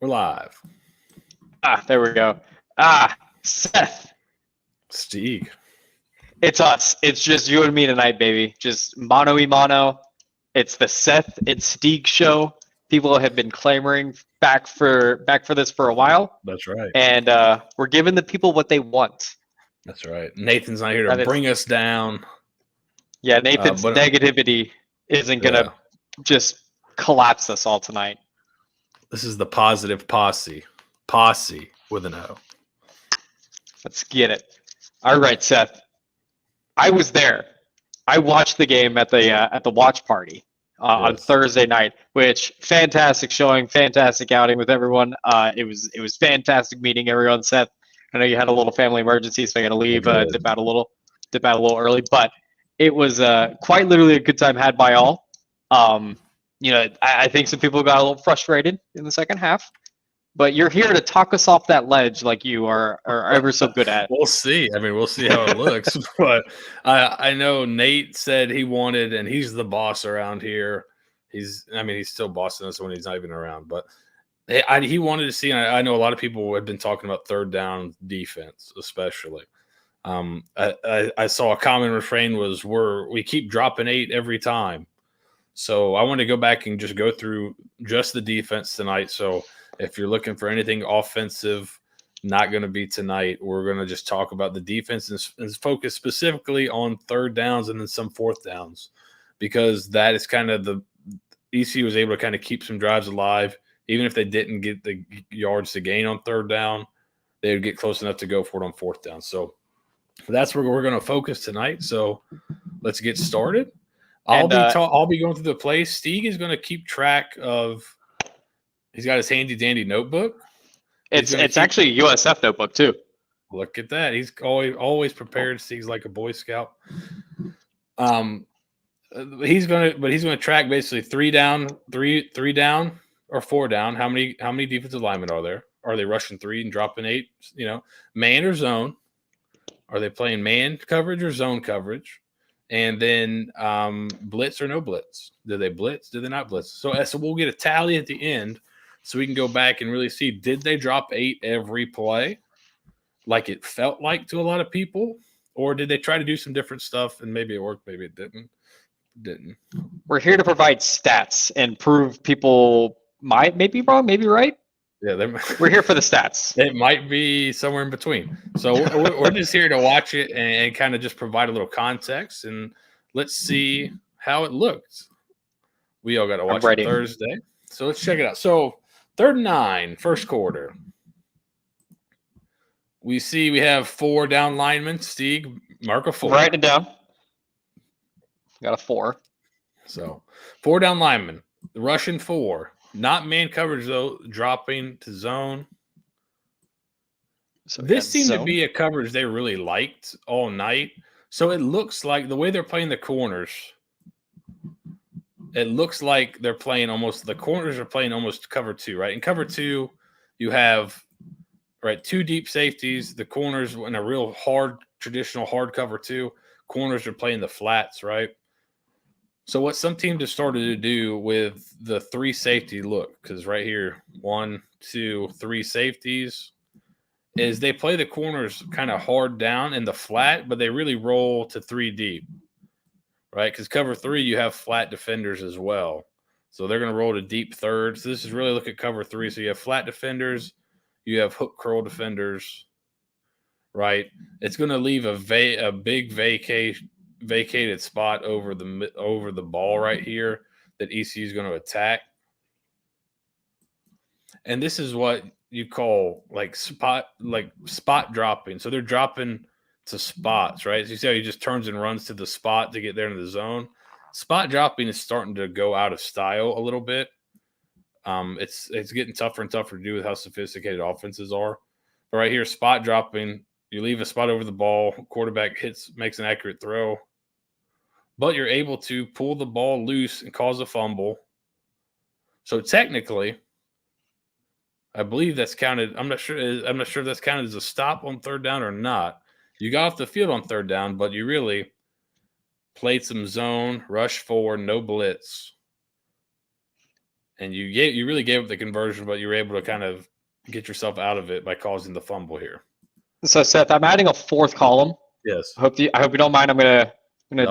We're live. There we go. Seth. Steeg. It's us. It's just you and me tonight, baby. Just mano-y-mano. It's the Seth and Steeg show. People have been clamoring back for this for a while. That's right. And we're giving the people what they want. That's right. Nathan's not here to bring us down. Yeah, Nathan's negativity isn't going to just collapse us all tonight. This is the positive posse. Posse with an O. Let's get it. All right, Seth. I was there. I watched the game at the watch party on Thursday night, which fantastic showing, fantastic outing with everyone. It was fantastic meeting everyone. Seth, I know you had a little family emergency, so I got to leave, dip out a little early, but it was quite literally a good time had by all. I think some people got a little frustrated in the second half. But you're here to talk us off that ledge like you are ever so good at. We'll see. I mean, we'll see how it looks. But I know Nate said he wanted, and he's the boss around here. He's still bossing us when he's not even around. But he wanted to see, and I know a lot of people have been talking about third down defense, especially. I saw a common refrain was we keep dropping 8 every time. So I wanted to go back and just go through just the defense tonight. So if you're looking for anything offensive, not going to be tonight. We're going to just talk about the defense and focus specifically on third downs and then some fourth downs, because that is kind of the ECU was able to kind of keep some drives alive. Even if they didn't get the yards to gain on third down, they would get close enough to go for it on fourth down. So that's where we're going to focus tonight. So let's get started. I'll be going through the plays. Steeg is going to keep track of. He's got his handy dandy notebook. It's actually a USF notebook too. Look at that. He's always prepared. Steeg's like a Boy Scout. He's gonna track basically 3 down, 3 down or 4 down. How many defensive linemen are there? Are they rushing 3 and dropping 8? Man or zone? Are they playing man coverage or zone coverage? And then blitz or no blitz? Do they blitz? Do they not blitz? So we'll get a tally at the end so we can go back and really see, did they drop 8 every play like it felt like to a lot of people? Or did they try to do some different stuff and maybe it worked, maybe it didn't? We're here to provide stats and prove people may be wrong, maybe right. Yeah, we're here for the stats. It might be somewhere in between. So we're just here to watch it and kind of just provide a little context, and let's see how it looks. We all got to watch it Thursday. So let's check it out. So 3rd and 9, first quarter. We have 4 down linemen. Steeg, mark a 4. Write it down. Got a 4. So 4 down linemen. Rushing 4. Not man coverage, though, dropping to zone. So this seemed to be a coverage they really liked all night. So it looks like the way they're playing the corners, it looks like they're playing the corners are playing almost cover 2, right? In cover 2, you have 2 deep safeties. The corners in a real traditional hard cover 2. Corners are playing the flats, right? So what some teams have started to do with the 3 safety look, because right here, 1, 2, 3 safeties, is they play the corners kind of hard down in the flat, but they really roll to 3 deep, right? Because cover 3, you have flat defenders as well. So they're going to roll to deep third. So this is really look at cover 3. So you have flat defenders, you have hook curl defenders, right? It's going to leave a big vacated spot over the ball right here that ECU is going to attack. And this is what you call spot dropping. So they're dropping to spots, right? So you see how he just turns and runs to the spot to get there into the zone. Spot dropping is starting to go out of style a little bit. It's getting tougher and tougher to do with how sophisticated offenses are. But right here, spot dropping, you leave a spot over the ball, quarterback makes an accurate throw, but you're able to pull the ball loose and cause a fumble. So technically, I believe that's counted. I'm not sure if that's counted as a stop on 3rd down or not. You got off the field on 3rd down, but you really played some zone, rush 4, no blitz. and you really gave up the conversion, but you were able to kind of get yourself out of it by causing the fumble here. So Seth, I'm adding a fourth column. Yes. I hope you don't mind. I'm gonna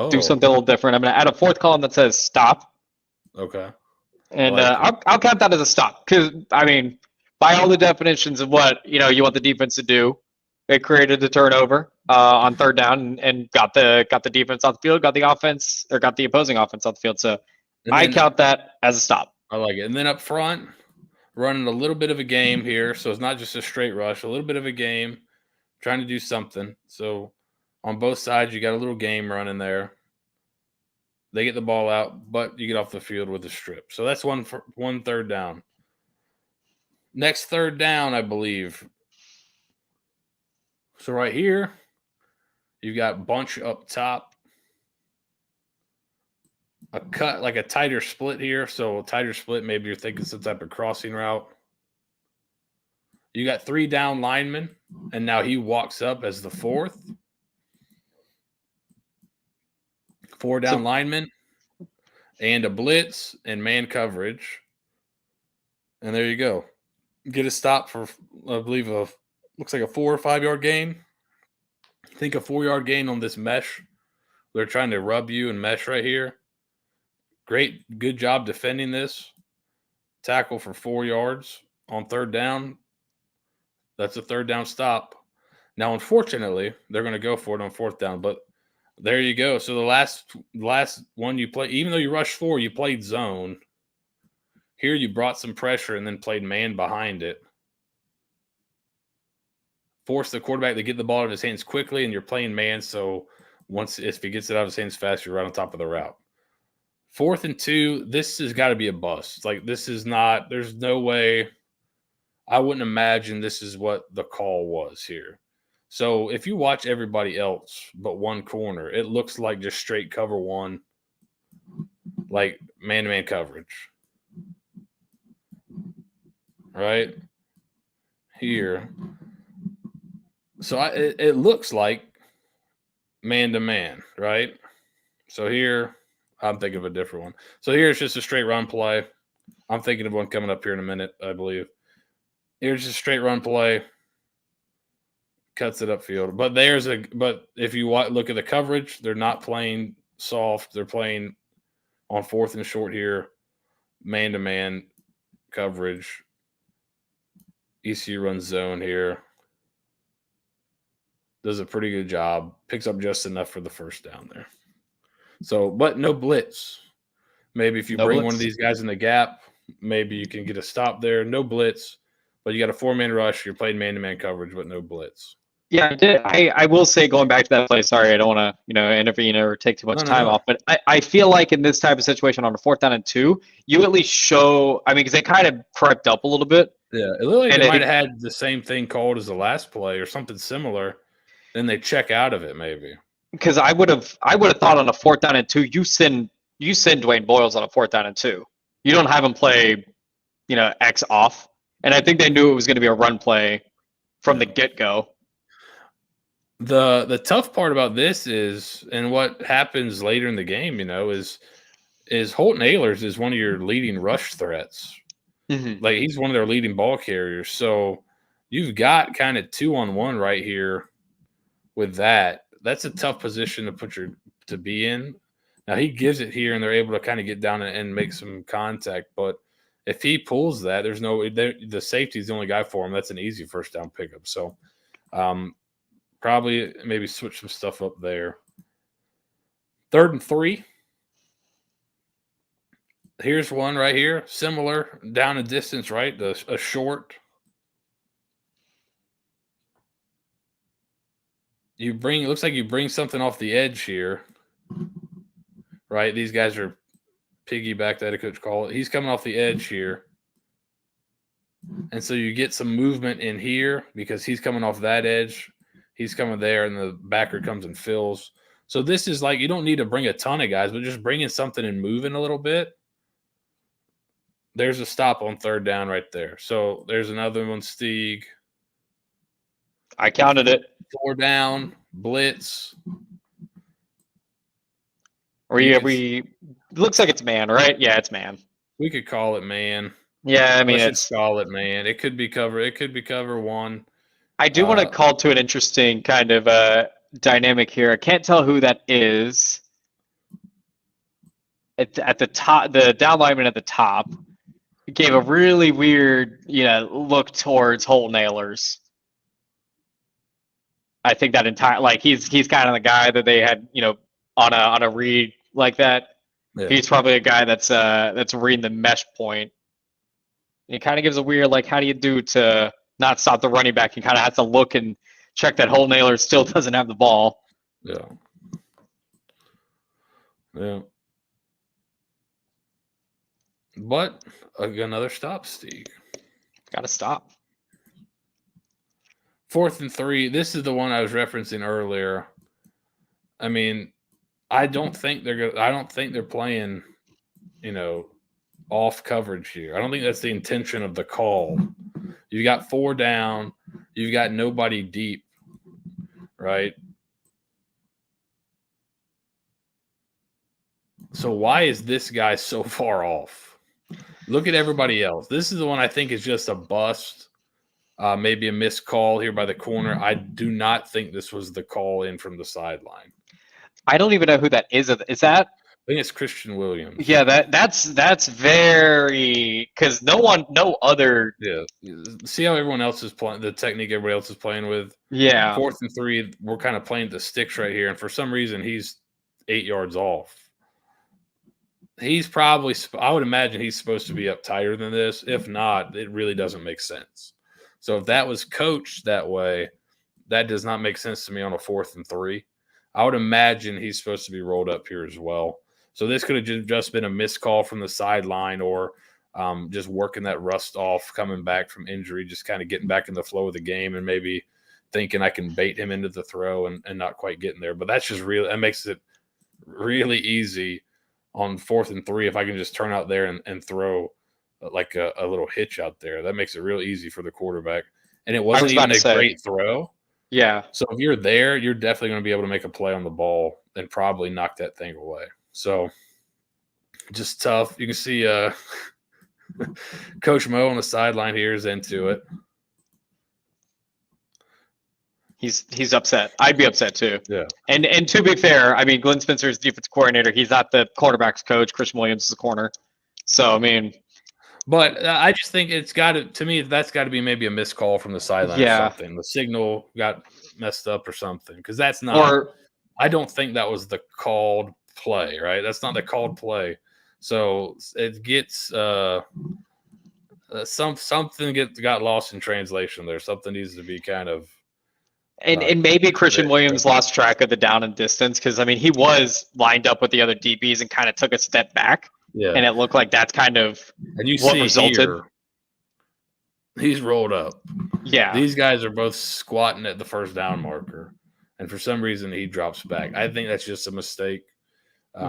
do something a little different. I'm gonna add a fourth column that says stop. Okay. And I'll count that as a stop because I mean, by all the definitions of what you want the defense to do, it created the turnover on third down and got the defense off the field, got the opposing offense off the field. So I count that as a stop. I like it. And then up front, running a little bit of a game here, so it's not just a straight rush, a little bit of a game, trying to do something. So on both sides, you got a little game running there. They get the ball out, but you get off the field with a strip. So that's one third down. Next third down, I believe. So right here, you got bunch up top. A cut, like a tighter split here. So a tighter split, maybe you're thinking some type of crossing route. You got 3 down linemen, and now he walks up as the fourth. 4 down linemen and a blitz and man coverage. And there you go. Get a stop for, I believe, looks like a 4 or 5 yard gain. I think a 4 yard gain on this mesh. They're trying to rub you and mesh right here. Good job defending this. Tackle for 4 yards on third down. That's a third down stop. Now, unfortunately, they're going to go for it on fourth down, but there you go. So the last one you play, even though you rushed 4, you played zone. Here you brought some pressure and then played man behind it. Force the quarterback to get the ball out of his hands quickly, and you're playing man. So if he gets it out of his hands fast, you're right on top of the route. 4th and 2, this has got to be a bust. Like, this is not – there's no way – I wouldn't imagine this is what the call was here. So if you watch everybody else but one corner, it looks like just straight cover one, like man-to-man coverage. Right? Here. So it looks like man-to-man, right? So here, I'm thinking of a different one. So here it's just a straight run play. I'm thinking of one coming up here in a minute, I believe. Here's just a straight run play. Cuts it upfield. But if you look at the coverage, they're not playing soft. They're playing on 4th and short here, man-to-man coverage. ECU runs zone here. Does a pretty good job. Picks up just enough for the first down there. So, but no blitz. Maybe if you bring one of these guys in the gap, maybe you can get a stop there. No blitz, but you got a 4-man rush. You're playing man-to-man coverage, but no blitz. Yeah, I did. I will say, going back to that play, sorry, I don't want to, intervene or take too much time off, but I feel like in this type of situation on a 4th down and 2, you at least show, I mean, because they kind of crept up a little bit. Yeah, it looked like they might have had the same thing called as the last play or something similar. Then they check out of it, maybe. Because I would have thought on a 4th down and 2, you send Dwayne Boyles on a 4th down and 2. You don't have him play, X off. And I think they knew it was going to be a run play from the get-go. The tough part about this is, and what happens later in the game, is Holton Ahlers is one of your leading rush threats. Mm-hmm. Like, he's one of their leading ball carriers. So you've got kind of 2-on-1 right here with that. That's a tough position to be in. Now, he gives it here, and they're able to kind of get down and make some contact. But if he pulls that, the safety is the only guy for him. That's an easy first down pickup. So, probably maybe switch some stuff up there. 3rd and 3. Here's one right here. Similar, down a distance, right? A short. It looks like you bring something off the edge here. Right? These guys are piggyback, that a coach call it. He's coming off the edge here. And so you get some movement in here because he's coming off that edge. He's coming there, and the backer comes and fills. So this is like, you don't need to bring a ton of guys, but just bringing something and moving a little bit. There's a stop on 3rd down right there. So there's another one, Steeg. I counted it. 4 down, blitz. It looks like it's man, right? Yeah, it's man. We could call it man. Yeah, I mean, Let's just call it man. It could be cover. It could be cover one. I do want to call to an interesting kind of dynamic here. I can't tell who that is. At the top, the down lineman at the top gave a really weird, look towards hole nailers. I think that entire he's kind of the guy that they had, on a read like that. Yeah. He's probably a guy that's reading the mesh point. It kind of gives a weird how do you do to not stop the running back? You kind of have to look and check that hole nailer still doesn't have the ball. Yeah. Yeah. But another stop, Steeg. Got to stop. 4th and 3. This is the one I was referencing earlier. I mean, I don't think they're playing, off coverage here. I don't think that's the intention of the call. You got 4 down. You've got nobody deep, right? So why is this guy so far off? Look at everybody else. This is the one I think is just a bust. Maybe a missed call here by the corner. I do not think this was the call in from the sideline. I don't even know who that is. Is that? I think it's Christian Williams. Yeah, that's very because no other. Yeah, see how everyone else is playing the technique everybody else is playing with. Yeah, 4th and 3, we're kind of playing the sticks right here, and for some reason he's 8 yards off. He's probably, I would imagine he's supposed to be up tighter than this. If not, it really doesn't make sense. So if that was coached that way, that does not make sense to me on a 4th and 3. I would imagine he's supposed to be rolled up here as well. So this could have just been a missed call from the sideline or just working that rust off, coming back from injury, just kind of getting back in the flow of the game and maybe thinking I can bait him into the throw and not quite getting there. But that's just that makes it really easy on 4th and 3 if I can just turn out there and throw like a little hitch out there. That makes it real easy for the quarterback. And it wasn't even a great throw. Yeah. So if you're there, you're definitely going to be able to make a play on the ball and probably knock that thing away. So just tough. You can see Coach Mo on the sideline here is into it. He's upset. I'd be upset too. Yeah. And to be fair, I mean, Glenn Spencer's defense coordinator. He's not the quarterback's coach. Christian Williams is the corner. So I mean, but I just think it's got to me. That's got to be maybe a missed call from the sideline or something. The signal got messed up or something because that's not. Or I don't think that was the called play. Right. That's not the called play. So it gets something got lost in translation there. Something needs to be kind of. And maybe Christian Williams lost track of the down and distance because, I mean, he was lined up with the other DBs and kind of took a step back. Yeah. And it looked like that's kind of what resulted. Here, he's rolled up. Yeah. These guys are both squatting at the first down marker. And for some reason, he drops back. I think that's just a mistake.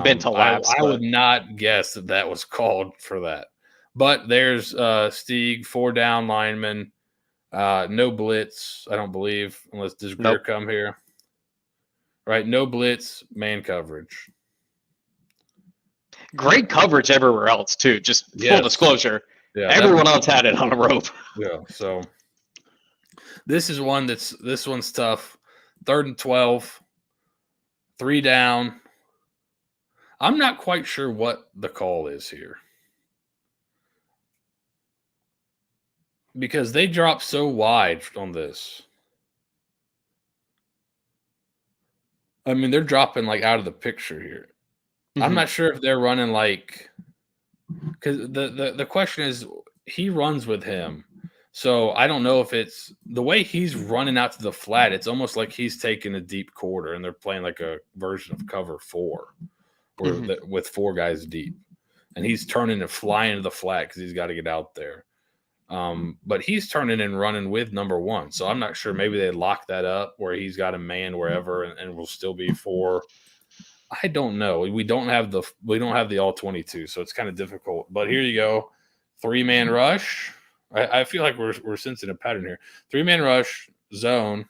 Mental lapse. I would not guess that was called for that. But there's Steeg, 4 down linemen. No blitz, I don't believe, unless does Greer come here. Right, no blitz, man coverage. Great coverage everywhere else too. Just full disclosure, everyone else had it on a rope. Yeah, so this one's tough. 3rd and 12, 3 down. I'm not quite sure what the call is here. Because they dropped so wide on this. I mean, they're dropping like out of the picture here. Mm-hmm. I'm not sure if they're running like because the question is he runs with him. So I don't know if it's the way he's running out to the flat, it's almost like he's taking a deep quarter and they're playing like a version of cover 4 with 4 guys deep. And he's turning and flying to the flat because he's got to get out there. But he's turning and running with number 1. So I'm not sure. Maybe they lock that up where he's got a man wherever and will still be 4. I don't know. We don't have the all 22, so it's kind of difficult. But here you go. 3-man rush. I feel like we're sensing a pattern here. 3-man rush, zone.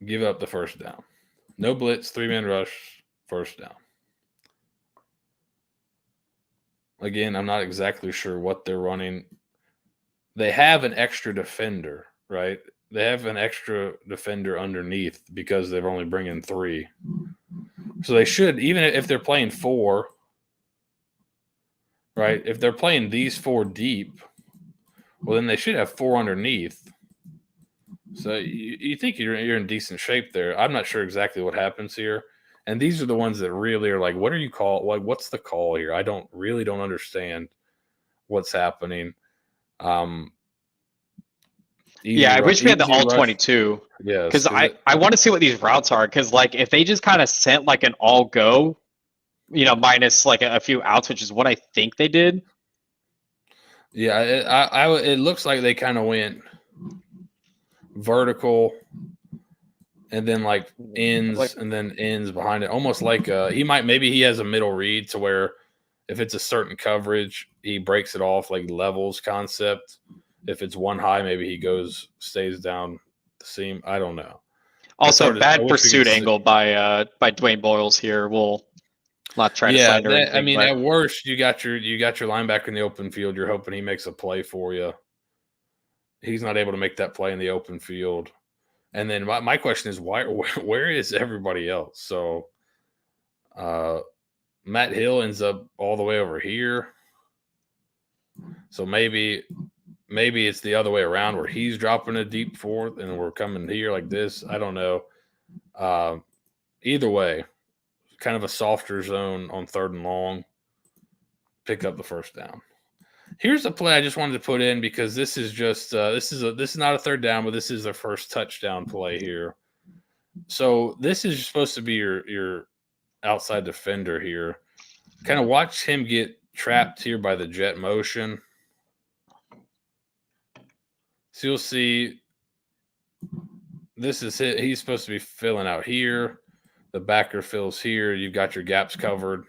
Give up the first down. No blitz, 3-man rush, first down. Again, I'm not exactly sure what they're running. They have an extra defender, right? They have an extra defender underneath because they're only bringing 3. So they should, even if they're playing 4, right? If they're playing these 4 deep, well, then they should have 4 underneath. So you think you're in decent shape there. I'm not sure exactly what happens here. And these are the ones that really are like, what are you call? Like, what's the call here? I don't understand what's happening. Yeah, I wish we had the easy all rush. 22. Yes, Because I want to see what these routes are. Because like if they just kind of sent like an all go, minus like a few outs, which is what I think they did. Yeah, it looks like they kind of went vertical and then like ends and then ends behind it, almost like maybe he has a middle read to where if it's a certain coverage, he breaks it off like levels concept. If it's one high, maybe he stays down the seam. I don't know. Also, bad pursuit angle by Dwayne Boyles here. We'll not try to slander anything. I mean, at worst, you got your linebacker in the open field. You're hoping he makes a play for you. He's not able to make that play in the open field. And then my question is, where is everybody else? So Matt Hill ends up all the way over here. So maybe it's the other way around where he's dropping a deep 4th and we're coming here like this. I don't know. Either way, kind of a softer zone on 3rd and long. Pick up the first down. Here's a play I just wanted to put in because this is just this is not a 3rd down, but this is their first touchdown play here. So this is supposed to be your outside defender here. Kind of watch him get trapped here by the jet motion. So you'll see this is it. He's supposed to be filling out here. The backer fills here. You've got your gaps covered.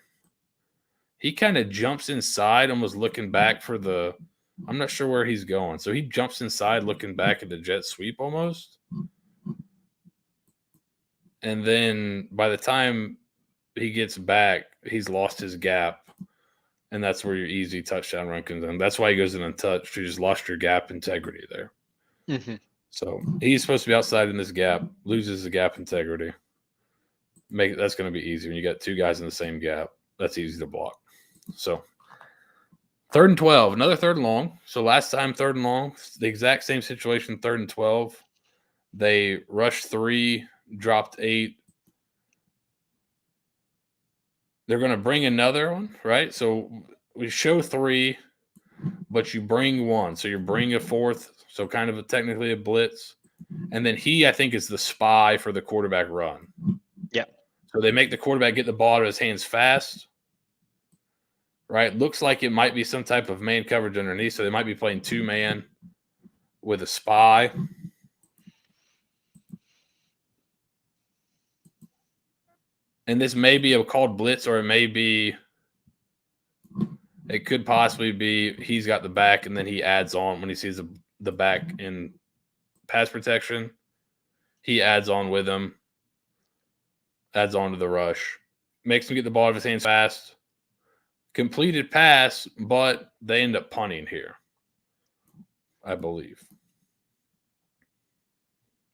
He kind of jumps inside, almost looking back for the – I'm not sure where he's going. So he jumps inside looking back at the jet sweep almost. And then by the time he gets back, he's lost his gap. And that's where your easy touchdown run comes in. That's why he goes in untouched. You just lost your gap integrity there. Mm-hmm. So he's supposed to be outside in this gap, loses the gap integrity. That's going to be easy when you got 2 guys in the same gap. That's easy to block. So 3rd and 12, another 3rd and long. So last time 3rd and long, the exact same situation, 3rd and 12. They rushed 3, dropped 8. They're going to bring another one, right? So we show 3, but you bring 1. So you're bringing a 4th, so kind of technically a blitz. And then he, I think, is the spy for the quarterback run. Yeah. So they make the quarterback get the ball out of his hands fast. Right? Looks like it might be some type of man coverage underneath. So they might be playing 2-man with a spy. And this may be a called blitz, or it could possibly be he's got the back and then he adds on when he sees the back in pass protection. He adds on with him, adds on to the rush, makes him get the ball out of his hands fast. Completed pass, but they end up punting here, I believe.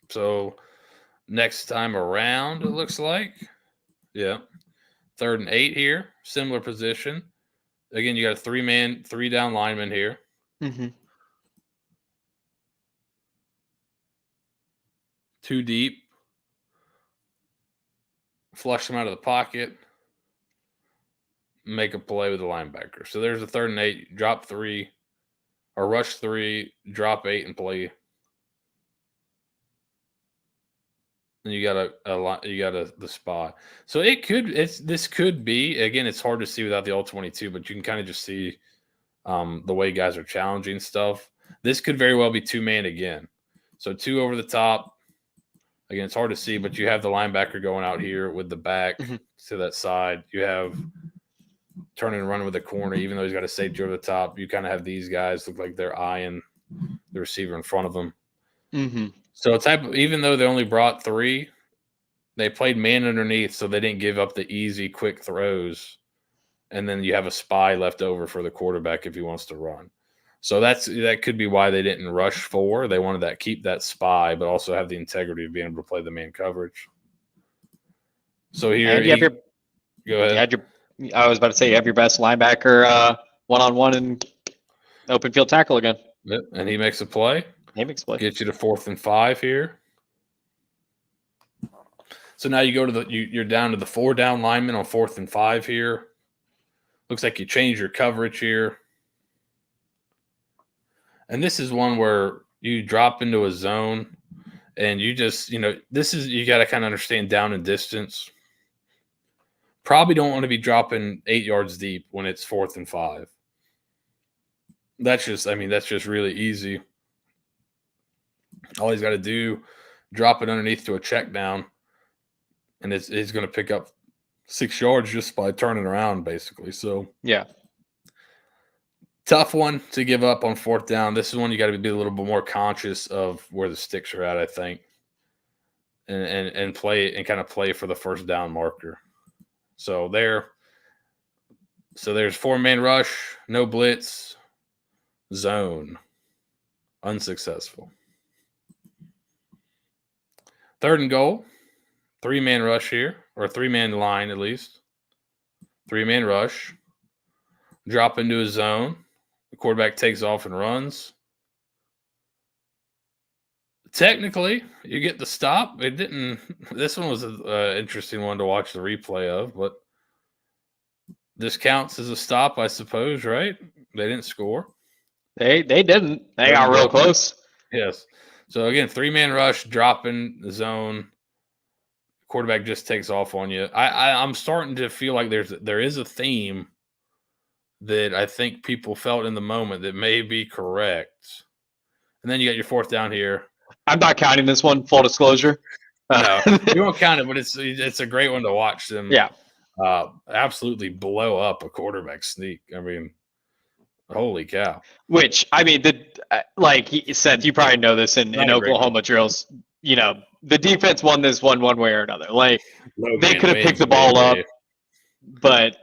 So next time around, it looks like. Yeah. 3rd and 8 here. Similar position. Again, you got a 3-man, 3-down lineman here. Mm-hmm. 2 deep. Flush them out of the pocket. Make a play with the linebacker. So there's a 3rd and 8. Drop 3. Or rush 3. Drop 8 and play. And you got the spot. So this could be, again, it's hard to see without the all 22, but you can kind of just see the way guys are challenging stuff. This could very well be 2-man again. So 2 over the top. Again, it's hard to see, but you have the linebacker going out here with the back to that side. You have turning and running with the corner, even though he's got a safety over the top. You kind of have these guys look like they're eyeing the receiver in front of them. Mm-hmm. So even though they only brought 3, they played man underneath, so they didn't give up the easy, quick throws and then you have a spy left over for the quarterback if he wants to run. So that could be why they didn't rush 4. They wanted that keep that spy, but also have the integrity of being able to play the man coverage. So here, And you have go ahead. I was about to say you have your best linebacker one-on-one and open field tackle again. Yep, and he makes a play. He makes a play. Get you to 4th and 5 here. So now you go to you're down to the 4 down lineman on 4th and 5 here. Looks like you change your coverage here. And this is one where you drop into a zone and you just, you got to kind of understand down and distance. Probably don't want to be dropping 8 yards deep when it's 4th and 5. That's just really easy. All he's got to do, drop it underneath to a check down, and he's going to pick up 6 yards just by turning around, basically. So yeah, tough one to give up on 4th down. This is one you got to be a little bit more conscious of where the sticks are at, I think, and play and kind of play for the 1st down marker. So there's 4-man rush, no blitz, zone, unsuccessful. 3rd and goal, 3-man rush here, or 3-man line at least. 3-man rush, drop into a zone. The quarterback takes off and runs. Technically, you get the stop. It didn't. This one was an interesting one to watch the replay of, but this counts as a stop, I suppose, right? They didn't score. They didn't. They got real close. Yes. So again, 3-man rush, dropping the zone. Quarterback just takes off on you. I'm starting to feel like there is a theme that I think people felt in the moment that may be correct. And then you got your 4th down here. I'm not counting this one, full disclosure. No, you won't count it, but it's a great one to watch them. Yeah. Absolutely blow up a quarterback sneak. I mean, holy cow. Which, I mean, like Seth, you probably know this in Oklahoma drills. The defense won this one way or another. Like, they could have picked the ball up, but,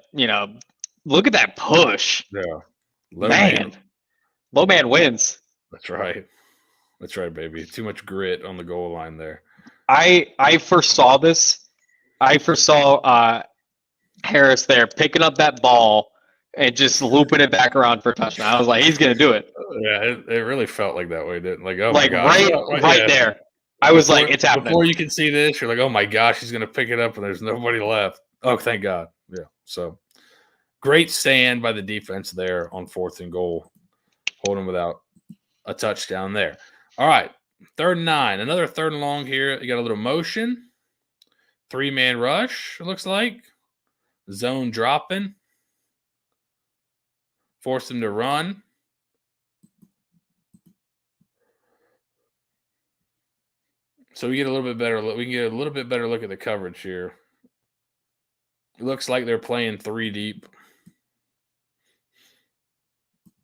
look at that push. Yeah. Low man wins. That's right. That's right, baby. Too much grit on the goal line there. I first saw this. I first saw Harris there picking up that ball and just looping it back around for a touchdown. I was like, he's going to do it. Yeah, it really felt like that way, didn't it? Like, oh like, my gosh. Right there. I was like, it's happening. Before you can see this, you're like, oh my gosh, he's going to pick it up and there's nobody left. Oh, thank God. Yeah. So great stand by the defense there on 4th and goal, holding without a touchdown there. All right, 3rd and 9. Another 3rd and long here. You got a little motion. 3-man rush, it looks like. Zone dropping. Force them to run. So we get a little bit better look. We can get a little bit better look at the coverage here. It looks like they're playing 3 deep.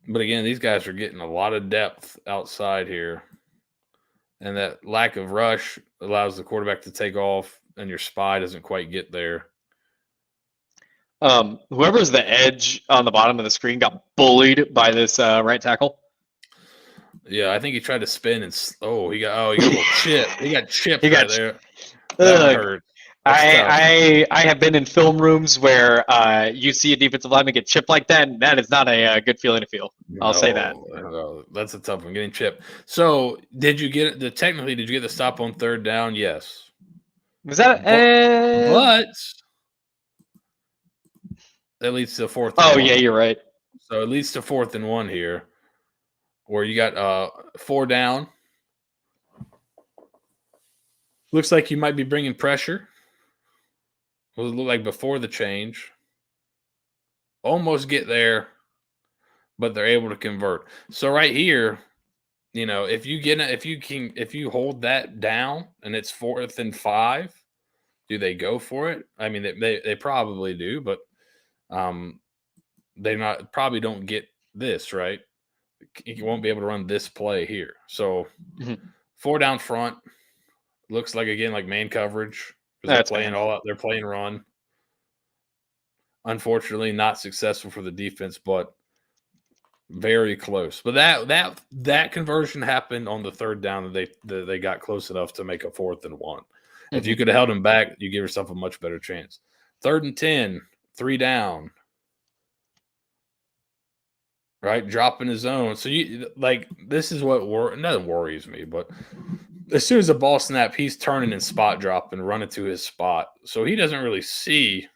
But again, these guys are getting a lot of depth outside here. And that lack of rush allows the quarterback to take off, and your spy doesn't quite get there. Whoever's the edge on the bottom of the screen got bullied by this right tackle. Yeah, I think he tried to spin and he got a little chip. He got chipped right there. That hurt. I have been in film rooms where you see a defensive lineman get chipped like that, and that is not a good feeling to feel. I'll say that. No, that's a tough one, getting chipped. So, did you get the stop on 3rd down? Yes. Was that? But that leads to 4th. Oh yeah, you're right. So it leads to 4th and 1 here, where you got 4 down. Looks like you might be bringing pressure. What it looked like before the change. Almost get there, but they're able to convert. So right here, if you hold that down and it's 4th and 5, do they go for it? I mean, they probably do, but they probably don't get this right. You won't be able to run this play here. So 4 down front looks like again like man coverage. They're playing all out. They're playing run. Unfortunately, not successful for the defense, but very close. But that conversion happened on the third down that they got close enough to make a 4th and 1. If you could have held him back, you give yourself a much better chance. 3rd and 10, 3 down. Right, dropping his own. So this is what nothing worries me, but as soon as the ball snap, he's turning and spot dropping, running to his spot. So he doesn't really see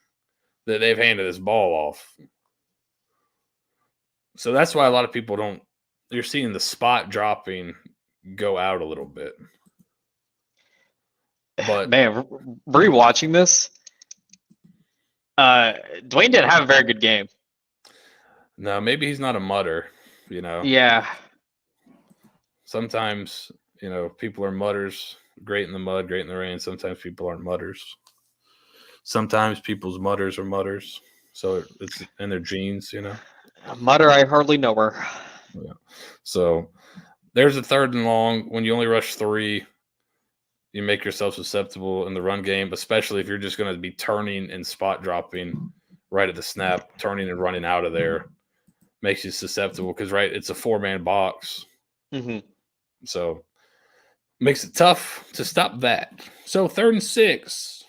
that they've handed this ball off. So that's why a lot of people don't. You're seeing the spot dropping go out a little bit. But man, rewatching this, Dwayne didn't have a very good game. No, maybe he's not a mutter. Yeah. Sometimes people are mutters. Great in the mud, great in the rain. Sometimes people aren't mutters. Sometimes people's mutters are mutters. So it's in their genes, A mutter, I hardly know her. Yeah. So there's a 3rd and long. When you only rush 3, you make yourself susceptible in the run game, especially if you're just going to be turning and spot dropping right at the snap, turning and running out of there. Makes you susceptible because, right, it's a 4-man box. Mm-hmm. So makes it tough to stop that. So 3rd and 6,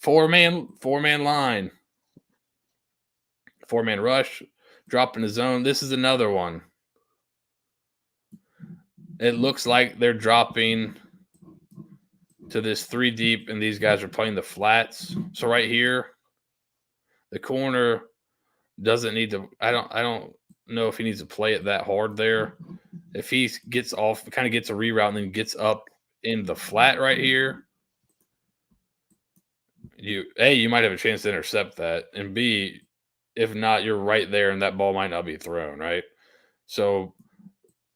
4-man line, 4-man rush, dropping the zone. This is another one. It looks like they're dropping to this 3 deep, and these guys are playing the flats. So right here, the corner doesn't need to. I don't know if he needs to play it that hard there. If he gets off, kind of gets a reroute, and then gets up in the flat right here, you might have a chance to intercept that, and B, if not, you're right there, and that ball might not be thrown, right? So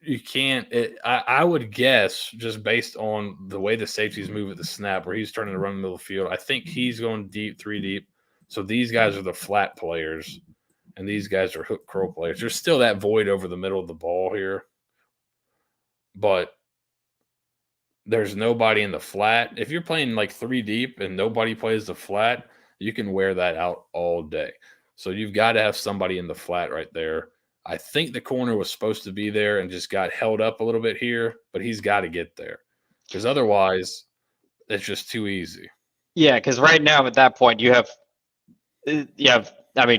you can't. I would guess, just based on the way the safeties move at the snap, where he's turning to run in the middle of the field, I think he's going deep, 3 deep. So these guys are the flat players, and these guys are hook curl players. There's still that void over the middle of the ball here, but there's nobody in the flat. If you're playing like 3 deep and nobody plays the flat, you can wear that out all day. So you've got to have somebody in the flat right there. I think the corner was supposed to be there and just got held up a little bit here, but he's got to get there because otherwise it's just too easy. Yeah, because right now at that point you have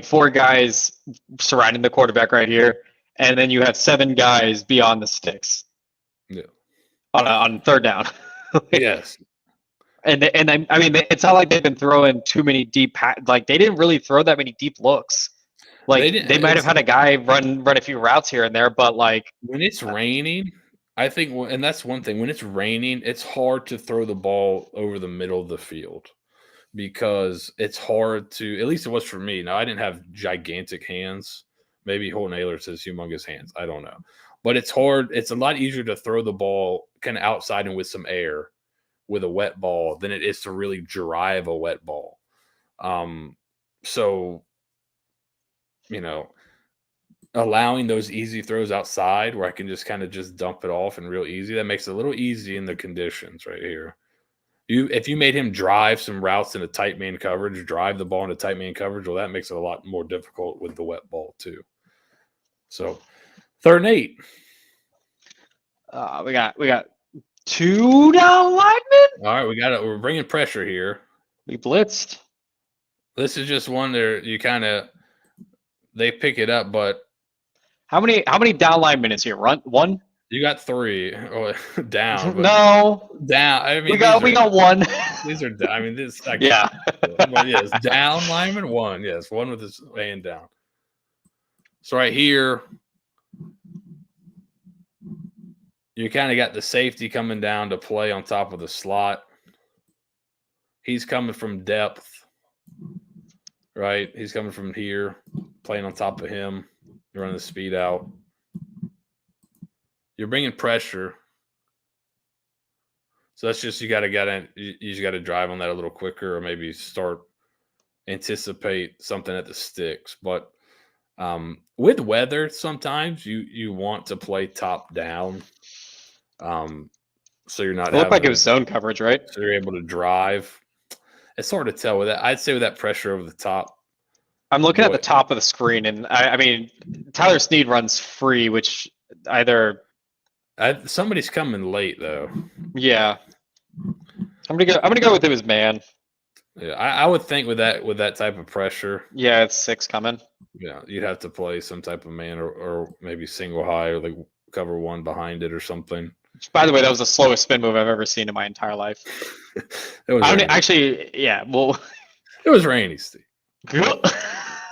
4 guys surrounding the quarterback right here, and then you have 7 guys beyond the sticks. Yeah. On 3rd down. Yes. And it's not like they've been throwing too many deep. Like they didn't really throw that many deep looks. Like they might have had a guy run a few routes here and there, but like when it's raining, I think, and that's one thing. When it's raining, it's hard to throw the ball over the middle of the field because it's hard to. At least it was for me. Now I didn't have gigantic hands. Maybe Holton Aylor says humongous hands. I don't know, but it's hard. It's a lot easier to throw the ball kind of outside and with some air with a wet ball than it is to really drive a wet ball. So, allowing those easy throws outside where I can just kind of just dump it off and real easy, that makes it a little easy in the conditions right here. If you made him drive some routes in a tight man coverage, drive the ball into tight man coverage, well, that makes it a lot more difficult with the wet ball too. So 3rd and 8. We got 2 down linemen. All right, we're bringing pressure here. We blitzed. This is just one there. They pick it up, but how many down linemen is here? 1. You got 3 down. No, down. I mean, we got 1. These are. I mean, this. Yeah. But yes, down lineman 1. Yes, 1 with his hand down. So right here, you kind of got the safety coming down to play on top of the slot. He's coming from depth, right? He's coming from here, playing on top of him, running the speed out. You're bringing pressure. So that's just you just got to drive on that a little quicker, or maybe anticipate something at the sticks. But with weather, sometimes you want to play top down. So you're not. It looked like it was zone coverage, right? So you're able to drive. It's hard to tell with that. I'd say with that pressure over the top, I'm looking at the top of the screen, and I mean, Tyler Snead runs free, which either somebody's coming late though. Yeah, I'm gonna go with him as man. Yeah, I would think with that type of pressure. Yeah, it's 6 coming. Yeah, you'd have to play some type of man or maybe single high or like cover 1 behind it or something. By the way, that was the slowest spin move I've ever seen in my entire life. It was actually, yeah. Well, it was Randy, Steve.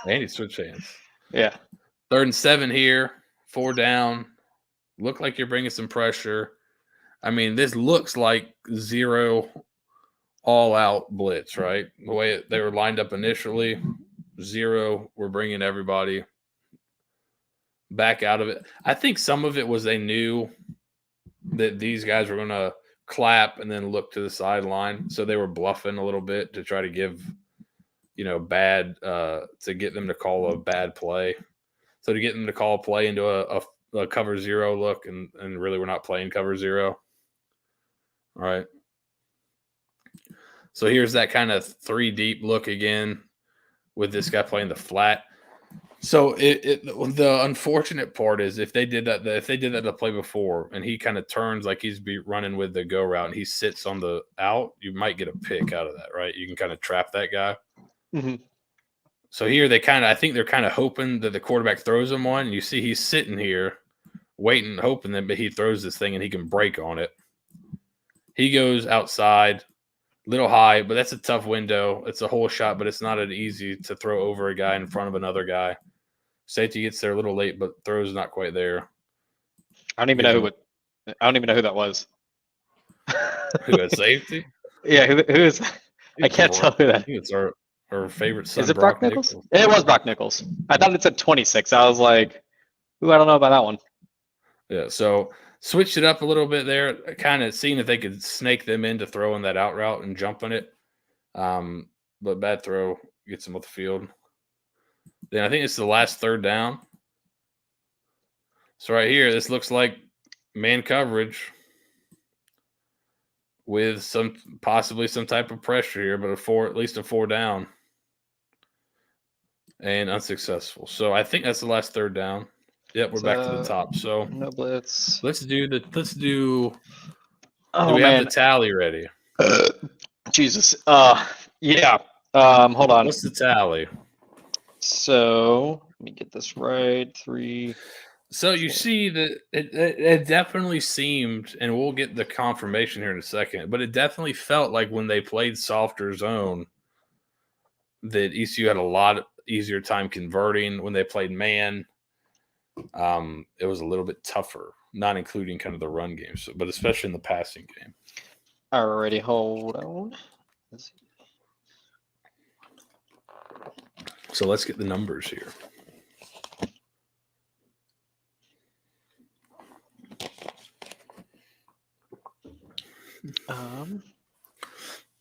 Randy switch hands. Yeah. 3rd and 7 here, 4 down. Look like you're bringing some pressure. I mean, this looks like 0 all-out blitz, right? The way they were lined up initially, 0. We're bringing everybody back out of it. I think some of it was they knew that these guys were going to clap and then look to the sideline, so they were bluffing a little bit to try to give, bad to get them to call a bad play. So to get them to call a play into a cover 0 look, and really we're not playing cover 0. All right. So here's that kind of 3 deep look again with this guy playing the flat. So the unfortunate part is if they did that to play before and he kind of turns like he's running with the go route and he sits on the out, you might get a pick out of that, right? You can kind of trap that guy. Mm-hmm. So here I think they're kind of hoping that the quarterback throws him one. And you see he's sitting here waiting, hoping that he throws this thing and he can break on it. He goes outside. Little high, but that's a tough window. It's a whole shot, but it's not an easy to throw over a guy in front of another guy. Safety gets there a little late, but throws not quite there. I don't even know who that was. Who had safety? Yeah, who is? I can't tell who that. I think it's our favorite son. Is it Brock Nichols? It was Brock Nichols. I thought it said 26. I was like, ooh, I don't know about that one. Yeah, so switched it up a little bit there, kind of seeing if they could snake them into throwing that out route and jumping it. But bad throw gets them off the field. Then I think it's the last 3rd down. So right here, this looks like man coverage with possibly some type of pressure here, but at least a 4 down. And unsuccessful. So I think that's the last 3rd down. Yep, we're back to the top. So no blitz. Let's do. Oh, do we man. have the tally ready? Jesus. Yeah. Hold on. What's the tally? So let me get this right. 3. So you see that it definitely seemed, and we'll get the confirmation here in a second, but it definitely felt like when they played softer zone that ECU had a lot easier time converting. When they played man, it was a little bit tougher, not including kind of the run game, but especially in the passing game. Alrighty, hold on. So let's get the numbers here.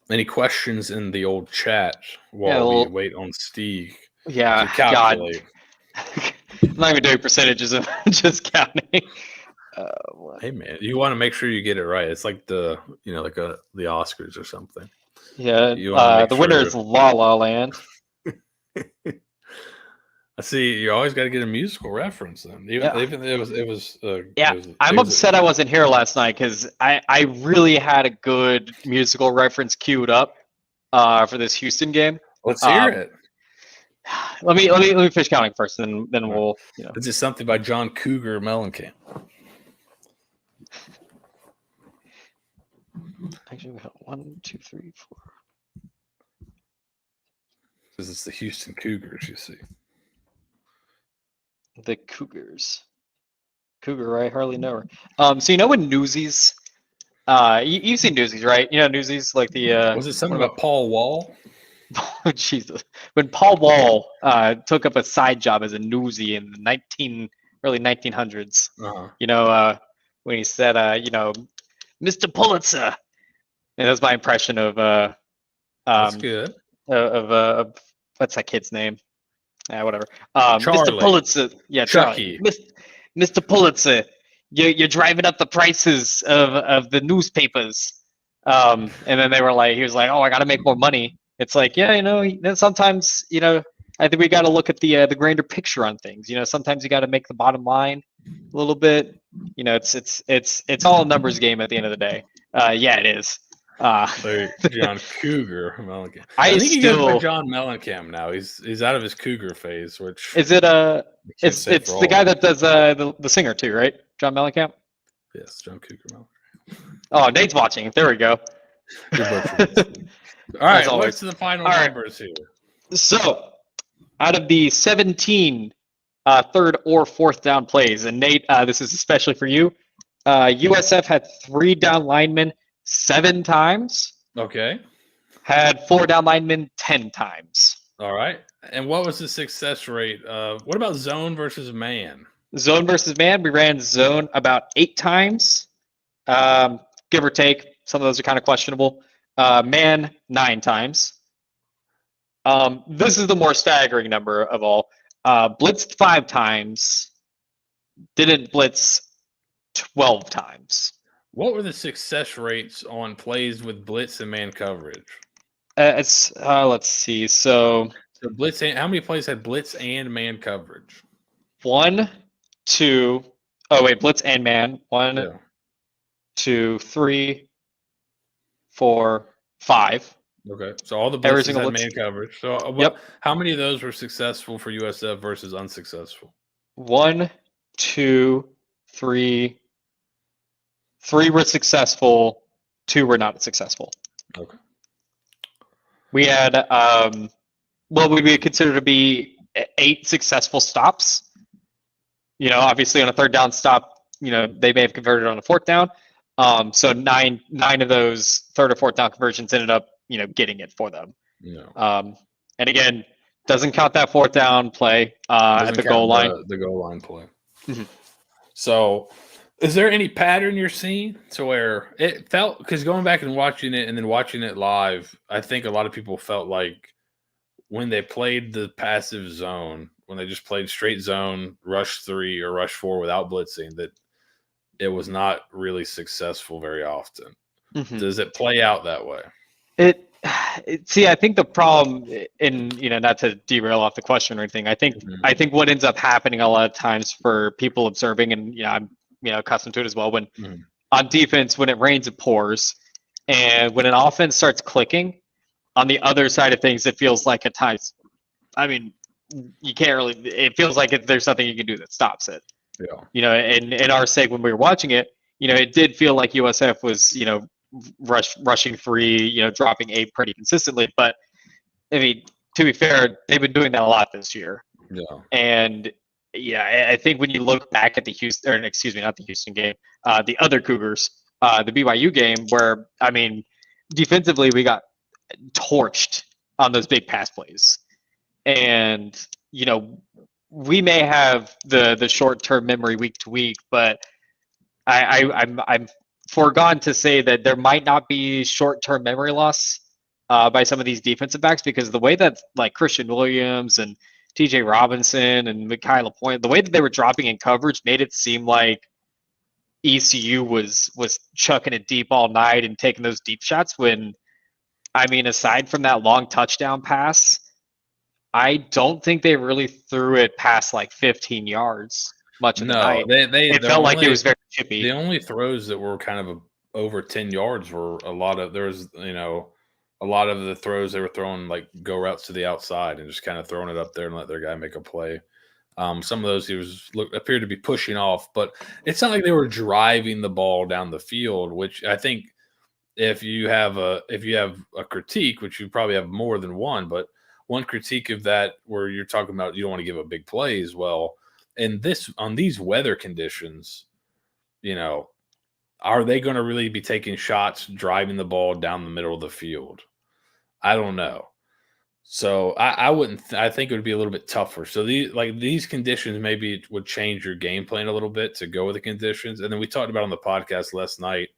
Any questions in the old chat while we wait on Steeg? Yeah, to calculate? God. I'm not even doing percentages of just counting. Hey man, you want to make sure you get it right. It's like the Oscars or something. Yeah, the winner is La La Land. I see. You always got to get a musical reference then. Even it was. I'm upset I wasn't here last night because I really had a good musical reference queued up for this Houston game. Let's hear it. Let me finish counting first, and then we'll. Is it something by John Cougar Mellencamp? Actually, we got 1, 2, 3, 4. Because it's the Houston Cougars, you see. The Cougars. Cougar, I hardly know her. So you know when Newsies, you've seen Newsies, right? You know Newsies, like the. Was it something about Paul Wall? Oh, Jesus. When Paul Wall took up a side job as a newsie in the early 1900s, when he said, Mr. Pulitzer. And that's my impression of that's good. Of what's that kid's name? Whatever. Charlie. Mr. Pulitzer. Yeah, Chucky. Charlie. Mr. Pulitzer, you're driving up the prices of the newspapers. And then he was like, oh, I got to make more money. It's like, sometimes, I think we got to look at the grander picture on things. Sometimes you got to make the bottom line a little bit. It's all a numbers game at the end of the day. Yeah, it is. So John Cougar Mellencamp. I think he goes by still John Mellencamp now. He's out of his Cougar phase, which is it it's the guy that does the singer too, right? John Mellencamp. Yes, John Cougar Mellencamp. Oh, Nate's watching. There we go. All right, what's the final numbers here? So, out of the 17 third or fourth down plays, and Nate, this is especially for you. USF had 3 down linemen 7 times. Okay. Had 4 down linemen 10 times. All right. And what was the success rate? What about zone versus man? Zone versus man, we ran zone about 8 times, give or take. Some of those are kind of questionable. Man, 9 times. This is the more staggering number of all. Blitzed 5 times, didn't blitz 12 times. What were the success rates on plays with blitz and man coverage? Let's see. So blitz. How many plays had blitz and man coverage? 1, 2. Oh wait, blitz and man. 1, 2, 3, 4, 5. Okay, so all the blitzes had man coverage. So, how many of those were successful for USF versus unsuccessful? 1, 2, 3. 3 were successful. 2 were not successful. Okay. We had what would we consider to be 8 successful stops. Obviously on a third down stop, they may have converted on a fourth down. So nine of those third or fourth down conversions ended up, getting it for them. No. And again, doesn't count that fourth down play at the goal line. The goal line play. Mm-hmm. So, is there any pattern you're seeing to where it felt? Because going back and watching it, and then watching it live, I think a lot of people felt like when they played the passive zone, when they just played straight zone, rush 3 or rush 4 without blitzing, that it was not really successful very often. Mm-hmm. Does it play out that way? I think the problem, not to derail off the question or anything, I think what ends up happening a lot of times for people observing, and I'm accustomed to it as well, when on defense, when it rains, it pours, and when an offense starts clicking, on the other side of things, it feels like at times, you can't really. It feels like there's nothing you can do that stops it. Yeah. And in our sake, when we were watching it, it did feel like USF was, rushing 3, dropping 8 pretty consistently. But to be fair, they've been doing that a lot this year. Yeah. And I think when you look back at the not the Houston game, the other Cougars, the BYU game, where defensively we got torched on those big pass plays, and we may have the short-term memory week to week, but I'm foregone to say that there might not be short-term memory loss by some of these defensive backs, because the way that like Christian Williams and TJ Robinson and Mekhi LaPointe, the way that they were dropping in coverage made it seem like ECU was chucking it deep all night and taking those deep shots, when aside from that long touchdown pass, I don't think they really threw it past like 15 yards much of the night. It felt like it was very chippy. The only throws that were kind of over 10 yards were a lot of the throws they were throwing, like go routes to the outside and just kind of throwing it up there and let their guy make a play. Some of those appeared to be pushing off, but it's not like they were driving the ball down the field, which I think if you have a critique, which you probably have more than one, but one critique of that where you're talking about you don't want to give a big play as well. And on these weather conditions, are they going to really be taking shots, driving the ball down the middle of the field? I don't know. So I think it would be a little bit tougher. So these conditions maybe would change your game plan a little bit to go with the conditions. And then we talked about on the podcast last night,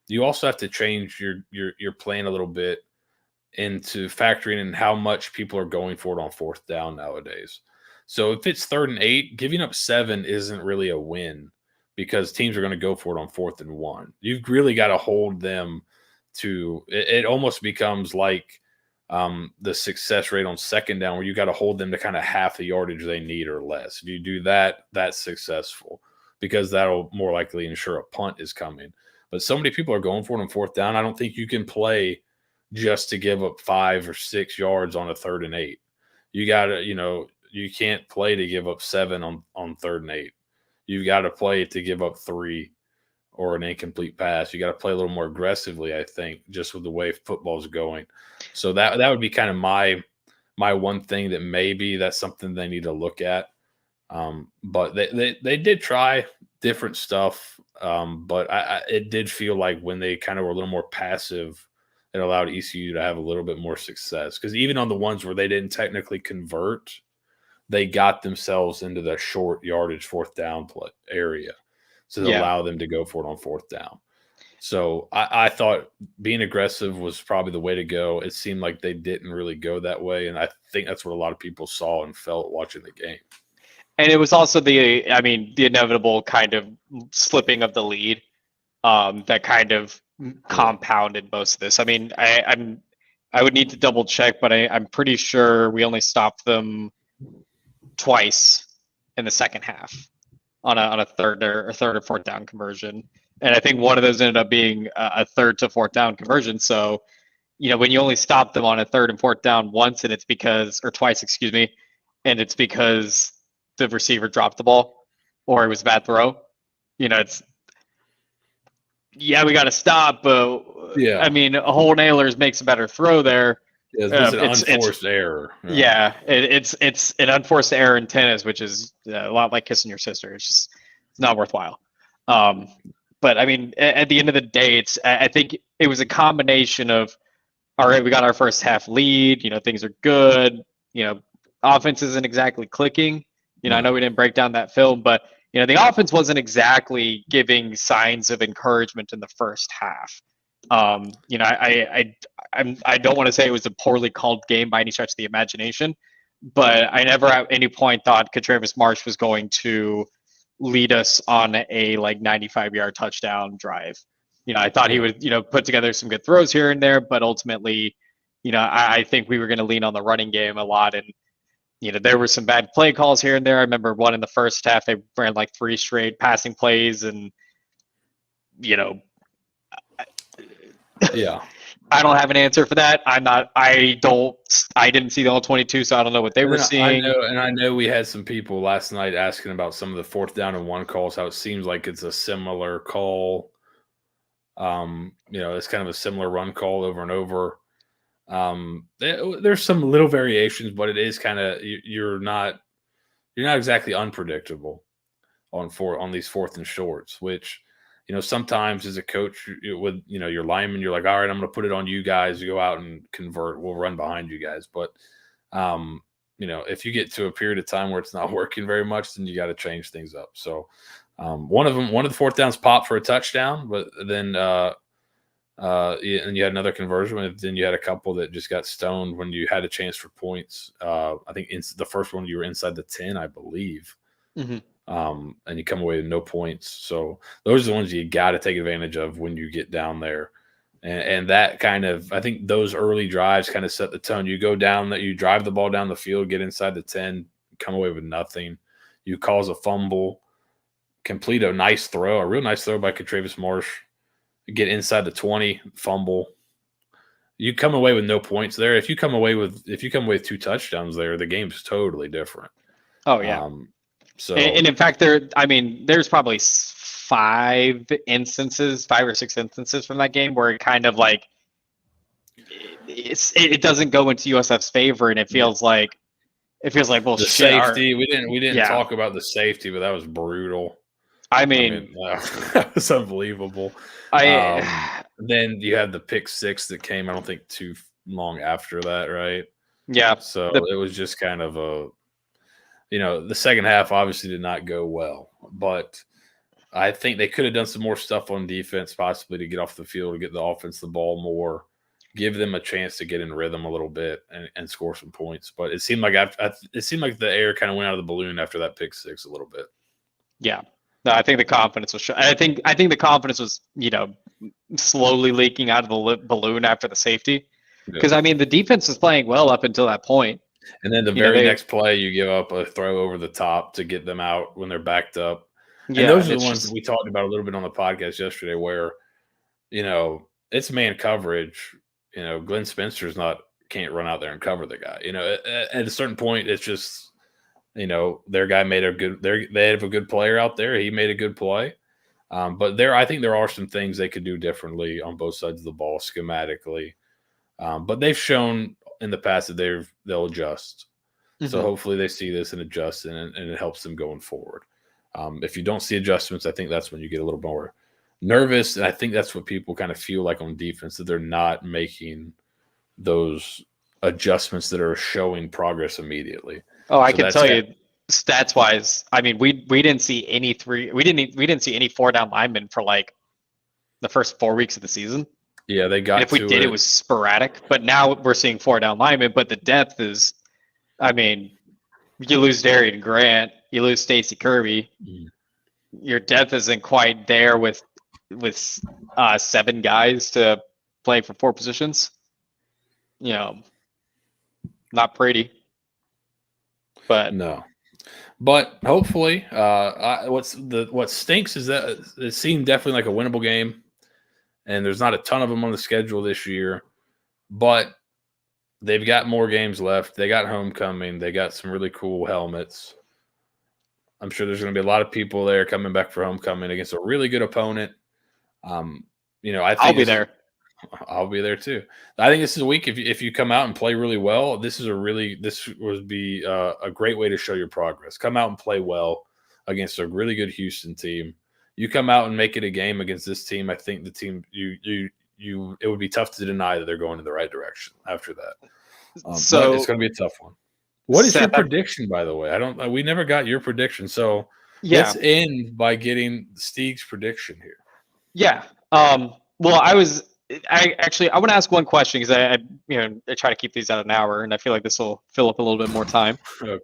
you also have to change your plan a little bit into factoring in how much people are going for it on fourth down nowadays. So if it's 3rd and 8, giving up 7 isn't really a win, because teams are going to go for it on 4th and 1. You've really got to hold them to it. Almost becomes like the success rate on second down, where you got to hold them to kind of half the yardage they need or less. If you do that, that's successful, because that'll more likely ensure a punt is coming. But so many people are going for it on fourth down. I don't think you can play just to give up 5 or 6 yards on a 3rd and 8. You got to, you can't play to give up 7 on 3rd and 8. You got to play to give up 3 or an incomplete pass. You got to play a little more aggressively, I think, just with the way football's going. So that would be kind of my one thing that maybe that's something they need to look at. But they did try different stuff, but it did feel like when they kind of were a little more passive, it allowed ECU to have a little bit more success. Because even on the ones where they didn't technically convert, they got themselves into the short yardage fourth down area. So to allow them to go for it on fourth down. So I thought being aggressive was probably the way to go. It seemed like they didn't really go that way. And I think that's what a lot of people saw and felt watching the game. And it was also the inevitable kind of slipping of the lead that kind of compounded most of this. I mean, I would need to double check, but I'm pretty sure we only stopped them twice in the second half on a third or fourth down conversion. And I think one of those ended up being a 3rd to 4th down conversion. So, when you only stop them on a 3rd and 4th down once, and it's twice, and it's because the receiver dropped the ball or it was a bad throw, we got to stop. But I mean, a whole nailers makes a better throw there. Yeah, it's an unforced error. Yeah, it's an unforced error in tennis, which is a lot like kissing your sister. It's not worthwhile. But I mean, at the end of the day, I think it was a combination of, all right, we got our first half lead. Things are good. Offense isn't exactly clicking. I know we didn't break down that film, but the offense wasn't exactly giving signs of encouragement in the first half. I don't want to say it was a poorly called game by any stretch of the imagination, but I never at any point thought Travis Marsh was going to lead us on a 95-yard touchdown drive. I thought he would, put together some good throws here and there, but ultimately, I think we were going to lean on the running game a lot. And, there were some bad play calls here and there. I remember one in the first half, they ran 3 straight passing plays and, yeah. I don't have an answer for that. I didn't see the all 22, so I don't know what they were seeing. I know we had some people last night asking about some of the 4th down and 1 calls, how it seems like it's a similar call. It's kind of a similar run call over and over. There's some little variations, but it is kind of, you're not exactly unpredictable on these 4th and shorts, which, sometimes as a coach with, your lineman, you're like, all right, I'm going to put it on you guys. You go out and convert. We'll run behind you guys. But, if you get to a period of time where it's not working very much, then you got to change things up. So one of the 4th downs popped for a touchdown, but then and you had another conversion. And then you had a couple that just got stoned when you had a chance for points. I think the first one you were inside the 10, I believe. Mm-hmm. And you come away with no points. So those are the ones you got to take advantage of when you get down there. And that kind of, I think those early drives kind of set the tone. You go down that, you drive the ball down the field, get inside the 10, come away with nothing. You cause a fumble, complete a nice throw, a real nice throw by Travis Marsh, get inside the 20, fumble. You come away with no points there. If you come away with 2 touchdowns there, the game's totally different. Oh yeah. So, and in fact, there's probably 5 or 6 instances from that game where it kind of it doesn't go into USF's favor, and it feels like well, the safety. We didn't talk about the safety, but that was brutal. I mean that was unbelievable. Then you have the pick 6 that came, I don't think too long after that, right? Yeah. So it was just kind of the second half obviously did not go well, but I think they could have done some more stuff on defense, possibly to get off the field, to get the offense the ball more, give them a chance to get in rhythm a little bit and score some points. But it seemed like the air kind of went out of the balloon after that pick 6 a little bit. Yeah. No, I think the confidence was. I think the confidence was, slowly leaking out of the balloon after the safety. Because I mean, the defense was playing well up until that point. And then the very next play, you give up a throw over the top to get them out when they're backed up. And those are the ones that we talked about a little bit on the podcast yesterday where, it's man coverage. Glenn Spencer's can't run out there and cover the guy. At a certain point, it's just, their guy made they have a good player out there. He made a good play. But I think there are some things they could do differently on both sides of the ball schematically. But they've shown in the past that they'll adjust. Mm-hmm. So hopefully they see this and adjust, and it helps them going forward. If you don't see adjustments, I think that's when you get a little more nervous. And I think that's what people kind of feel like on defense, that they're not making those adjustments that are showing progress immediately. Oh, I can tell you stats wise. I mean, we didn't see any we didn't see any 4-down linemen for like the first 4 weeks of the season. Yeah, they got. And if we did, it was sporadic. But now we're seeing 4-down linemen. But the depth is, I mean, you lose Darian Grant, you lose Stacy Kirby. Mm. Your depth isn't quite there with 7 guys to play for 4 positions. Not pretty. But no. But hopefully, what stinks is that it seemed definitely like a winnable game, and there's not a ton of them on the schedule this year. But they've got more games left. They got homecoming. They got some really cool helmets. I'm sure there's going to be a lot of people there coming back for homecoming against a really good opponent. I think I'll be there. I'll be there too. I think this is a week. If you come out and play really well, this would be a great way to show your progress. Come out and play well against a really good Houston team. You come out and make it a game against this team. I think the team it would be tough to deny that they're going in the right direction after that. So it's going to be a tough one. What is your prediction, by the way? We never got your prediction. So let's end by getting Steeg's prediction here. Yeah. Well, I want to ask one question because I try to keep these at an hour, and I feel like this will fill up a little bit more time. Okay.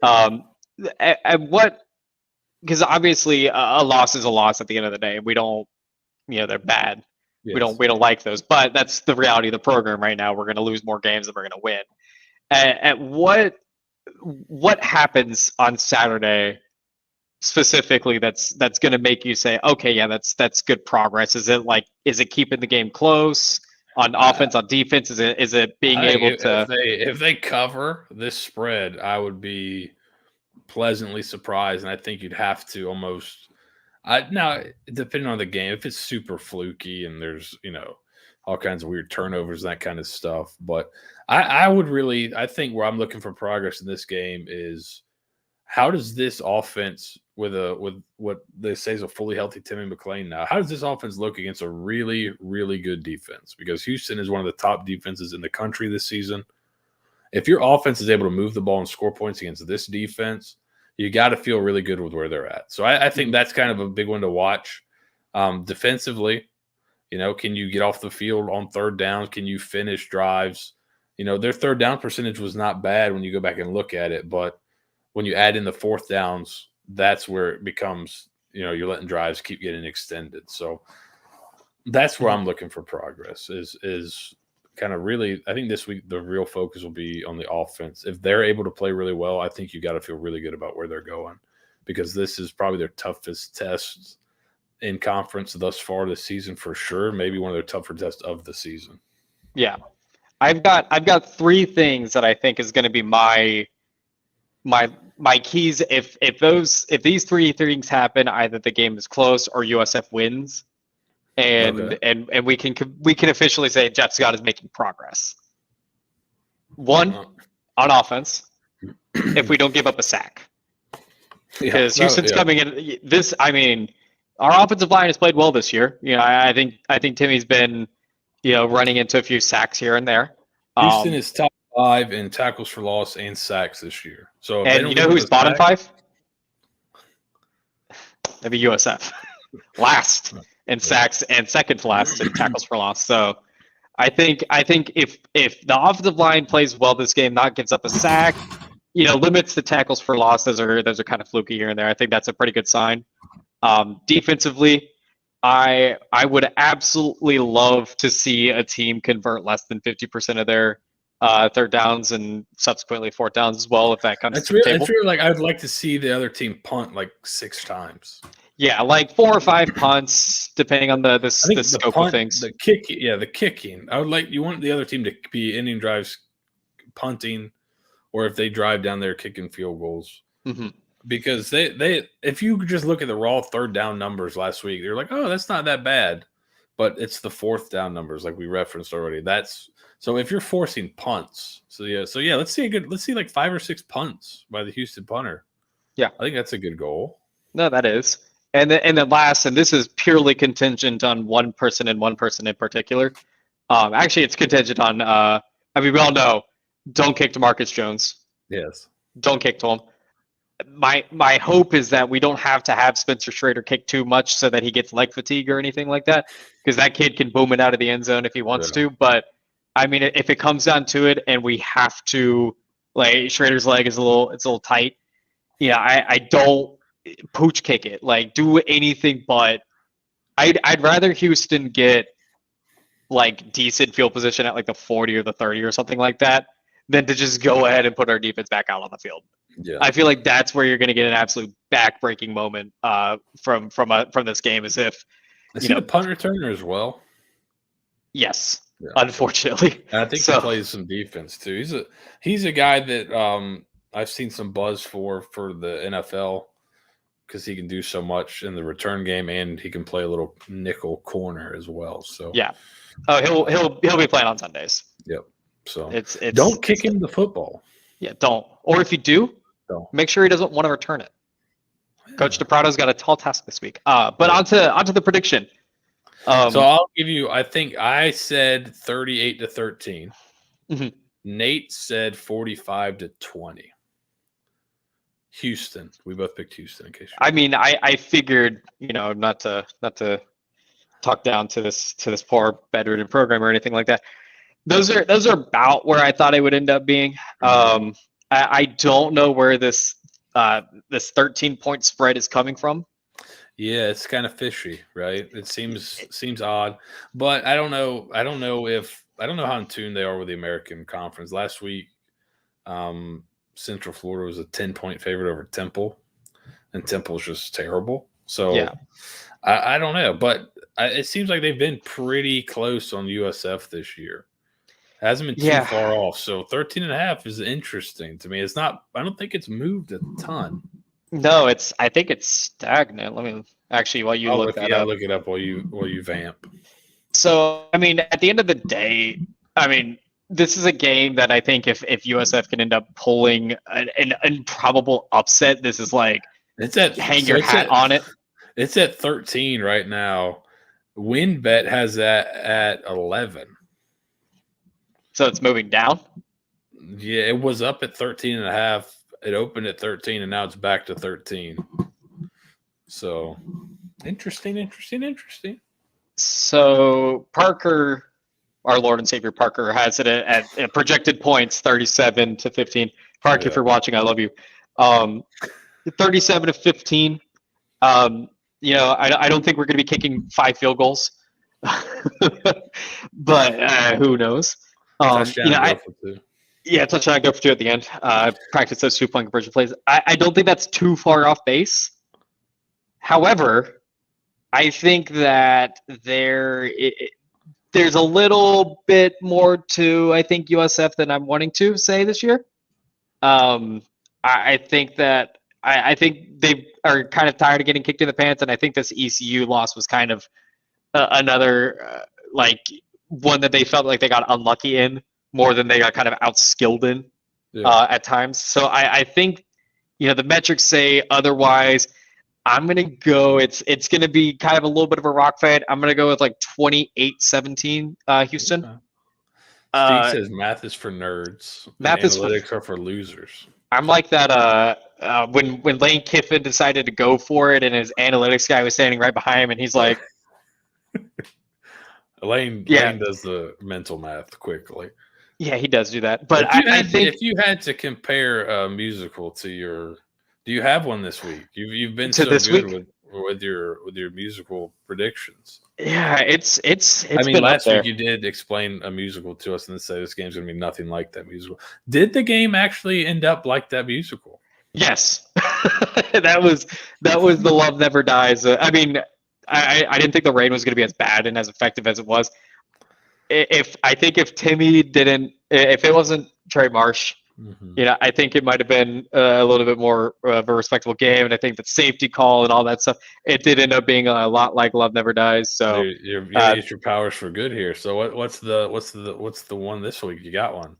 Because obviously a loss is a loss at the end of the day. We don't, they're bad. Yes. We don't like those, but that's the reality of the program right now. We're going to lose more games than we're going to win. At what happens on Saturday specifically that's going to make you say, okay, yeah, that's good progress? Is it keeping the game close on offense, on defense? Is it being able to? If they cover this spread, I would be pleasantly surprised, and I think you'd have to almost. Now, depending on the game, if it's super fluky and there's all kinds of weird turnovers, that kind of stuff, but I think where I'm looking for progress in this game is how does this offense with what they say is a fully healthy Timmy McClain now, how does this offense look against a really, really good defense? Because Houston is one of the top defenses in the country this season. If your offense is able to move the ball and score points against this defense, you got to feel really good with where they're at. So I think that's kind of a big one to watch. Defensively, can you get off the field on third downs? Can you finish drives? Their third down percentage was not bad when you go back and look at it, but when you add in the fourth downs, that's where it becomes, you're letting drives keep getting extended. So that's where I'm looking for progress is kind of really, I think this week the real focus will be on the offense. If they're able to play really well, I think you got to feel really good about where they're going, because this is probably their toughest test in conference thus far this season for sure. Maybe one of their tougher tests of the season. Yeah. I've got 3 things that I think is going to be my keys. If these 3 things happen, either the game is close or USF wins, and we can officially say Jeff Scott is making progress. 1, on offense, if we don't give up a sack, because Houston's coming in. Our offensive line has played well this year. I think Timmy's been running into a few sacks here and there. Houston is top 5 in tackles for loss and sacks this year. So, and you know who's bottom 5? That'd be USF, last in sacks and second to last in tackles for loss. So, I think if the offensive line plays well this game, not gives up a sack, limits the tackles for loss. Those are kind of fluky here and there. I think that's a pretty good sign. Defensively, I would absolutely love to see a team convert less than 50% of their third downs and subsequently fourth downs as well if that comes That's to the table. It's really like I'd like to see the other team punt like 6 times. Yeah, like 4 or 5 punts, depending on the scope punt, of things. The kicking. I would like you want the other team to be ending drives punting, or if they drive down there kicking field goals. Mm-hmm. Because they if you just look at the raw third down numbers last week, they're like, oh, that's not that bad. But it's the fourth down numbers, like we referenced already. So if you're forcing punts, so let's see like 5 or 6 punts by the Houston punter. Yeah, I think that's a good goal. No, that is. And then last, and this is purely contingent on one person in particular. Actually, it's contingent on. We all know, don't kick to Marcus Jones. Yes. Don't kick to him. My hope is that we don't have to have Spencer Schrader kick too much so that he gets leg fatigue or anything like that, because that kid can boom it out of the end zone if he wants to. But I mean, if it comes down to it, and we have to, like, Schrader's leg is a little tight. Yeah, I don't pooch kick it. Like, do anything but. I'd rather Houston get like decent field position at like the 40 or the 30 or something like that than to just go ahead and put our defense back out on the field. Yeah, I feel like that's where you're going to get an absolute back-breaking moment from this game, as if is he a punt returner as well? Yes, yeah. Unfortunately. And I think he plays some defense too. He's a guy that I've seen some buzz for the NFL because he can do so much in the return game, and he can play a little nickel corner as well. So yeah, he'll be playing on Sundays. Yep. So it's don't kick him the football. Yeah, don't. Or if you do, make sure he doesn't want to return it. Yeah. Coach DePrado's got a tall task this week. But onto the prediction. So I'll give you. I think I said 38-13. Mm-hmm. Nate said 45-20. Houston. We both picked Houston. In case. I mean, I figured, not to talk down to this poor bedridden program or anything like that. Those are about where I thought it would end up being. I don't know where this 13-point spread is coming from. Yeah, it's kind of fishy, right? It seems odd, but I don't know how in tune they are with the American Conference. Last week, Central Florida was a 10-point favorite over Temple, and Temple's just terrible. So yeah. I don't know, but it seems like they've been pretty close on USF this year. Hasn't been too far off. So 13.5 is interesting to me. It's not. I don't think it's moved a ton. No, I think it's stagnant. Let me actually look that up. Look it up while you vamp. So I mean, at the end of the day, I mean, this is a game that I think if USF can end up pulling an improbable upset, this is like hang your hat on it. It's at 13 right now. WinBet has that at 11. So it's moving down? Yeah, it was up at 13.5. It opened at 13, and now it's back to 13. So interesting. So Parker, our Lord and Savior Parker, has it at projected points, 37-15. Parker, if you're watching, I love you. 37-15. I don't think we're going to be kicking 5 field goals, but who knows? Touchdown go for 2 at the end. Practice those 2-point conversion plays. I don't think that's too far off base. However, I think that there's a little bit more to, I think, USF than I'm wanting to say this year. I think they are kind of tired of getting kicked in the pants, and I think this ECU loss was kind of another one that they felt like they got unlucky in more than they got kind of outskilled in at times. So I think, the metrics say otherwise. I'm going to go, it's going to be kind of a little bit of a rock fight. I'm going to go with 28-17 Houston. Steve says math is for nerds. Analytics are for losers. I'm like that when Lane Kiffin decided to go for it and his analytics guy was standing right behind him and he's like, Lane does the mental math quickly. Yeah, he does do that. But I think if you had to compare a musical to do you have one this week? You've been so good with with your musical predictions. Yeah, it's I mean, been up last there. week you did explain a musical to us and say this game's going to be nothing like that musical. Did the game actually end up like that musical? Yes, that was the Love Never Dies. I mean, I didn't think the rain was going to be as bad and as effective as it was. If Timmy didn't, if it wasn't Trey Marsh, I think it might have been a little bit more of a respectable game. And I think that safety call and all that stuff, it did end up being a lot like Love Never Dies. So you're used your powers for good here. So what's the one this week? You got one?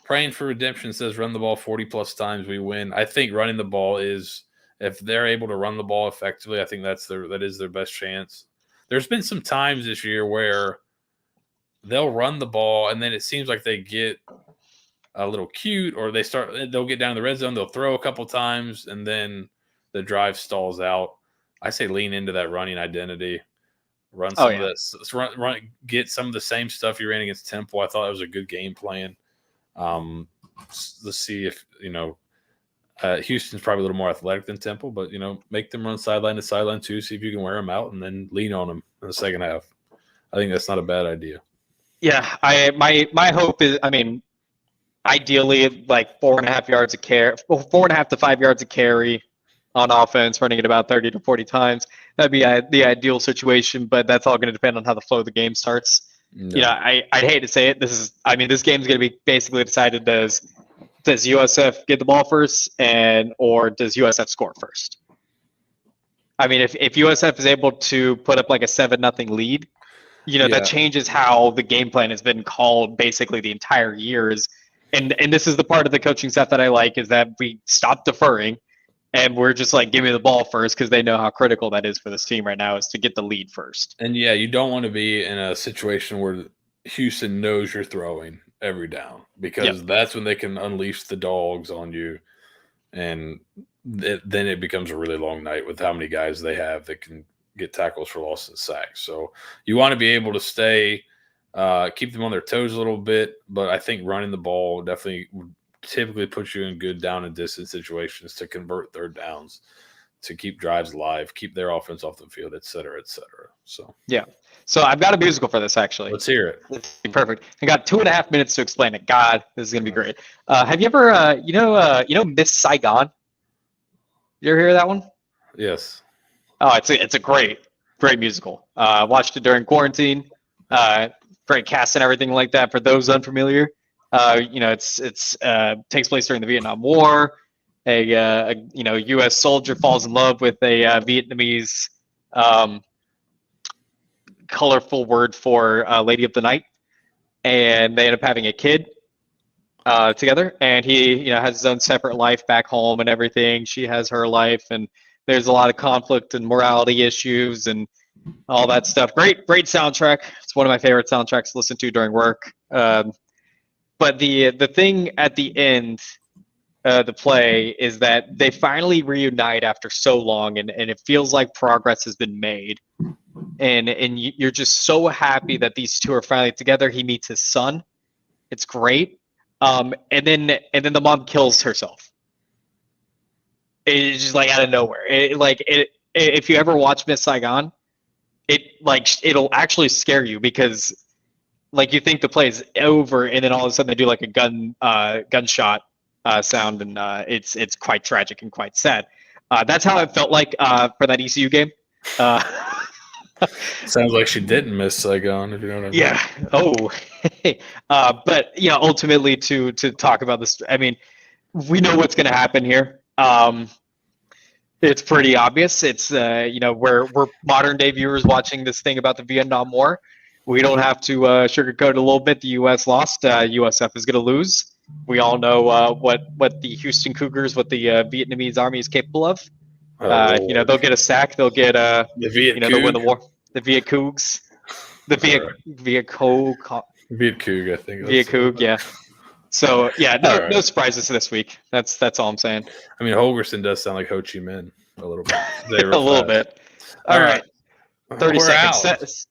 Praying for Redemption says run the ball 40 plus times, we win. I think running the ball is, if they're able to run the ball effectively, I think that is their best chance. There's been some times this year where they'll run the ball and then it seems like they get a little cute, or they'll get down to the red zone, they'll throw a couple times, and then the drive stalls out. I say lean into that running identity. Run some of this. Get some of the same stuff you ran against Temple. I thought it was a good game plan. Let's see if Houston's probably a little more athletic than Temple, but make them run sideline to sideline too. See if you can wear them out, and then lean on them in the second half. I think that's not a bad idea. Yeah, my hope is, I mean, ideally like 4.5 yards of carry, 4.5 to 5 yards of carry on offense, running it about 30 to 40 times. That'd be the ideal situation, but that's all going to depend on how the flow of the game starts. No. I'd hate to say it. This game's going to be basically decided, does USF get the ball first, or does USF score first? I mean, if USF is able to put up like a 7-0 lead, that changes how the game plan has been called basically the entire years. And this is the part of the coaching staff that I like, is that we stop deferring and we're just like, give me the ball first, because they know how critical that is for this team right now, is to get the lead first. And you don't want to be in a situation where Houston knows you're throwing every down, because that's when they can unleash the dogs on you. And then it becomes a really long night with how many guys they have that can get tackles for loss and sacks. So you want to be able to stay, keep them on their toes a little bit, but I think running the ball definitely would typically puts you in good down and distance situations to convert third downs, to keep drives alive, keep their offense off the field, et cetera, et cetera. So So I've got a musical for this, actually. Let's hear it. Perfect. I got 2.5 minutes to explain it. God, this is gonna be great. Have you ever, Miss Saigon? You ever hear that one? Yes. Oh, it's a great musical. Watched it during quarantine. Great cast and everything like that. For those unfamiliar, it's takes place during the Vietnam War. A U.S. soldier falls in love with a Vietnamese colorful word for lady of the night, and they end up having a kid together. And he has his own separate life back home and everything. She has her life, and there's a lot of conflict and morality issues and all that stuff. Great soundtrack. It's one of my favorite soundtracks to listen to during work. But the thing at the end, the play, is that they finally reunite after so long, and it feels like progress has been made. And you're just so happy that these two are finally together. He meets his son. It's great. And then the mom kills herself. It's just like out of nowhere. If you ever watch Miss Saigon, it'll actually scare you, because you think the play is over, and then all of a sudden they do like a gunshot sound, and it's quite tragic and quite sad. That's how it felt like for that ECU game. Sounds like she didn't miss Saigon, if you know what I mean. Yeah. Oh. But ultimately to talk about this, I mean, we know what's going to happen here. It's pretty obvious. It's we're modern day viewers watching this thing about the Vietnam War. We don't have to sugarcoat it a little bit. The U.S. lost. USF is going to lose. We all know what the Houston Cougars, what the Vietnamese Army is capable of. They'll get a sack. They'll get the Viet they'll win the war. The Viet Cougs, the Viet Cog, I think. Viet Coug, yeah. So no surprises this week. That's all I'm saying. I mean, Holgerson does sound like Ho Chi Minh a little bit. A little bit. All right. 30 seconds.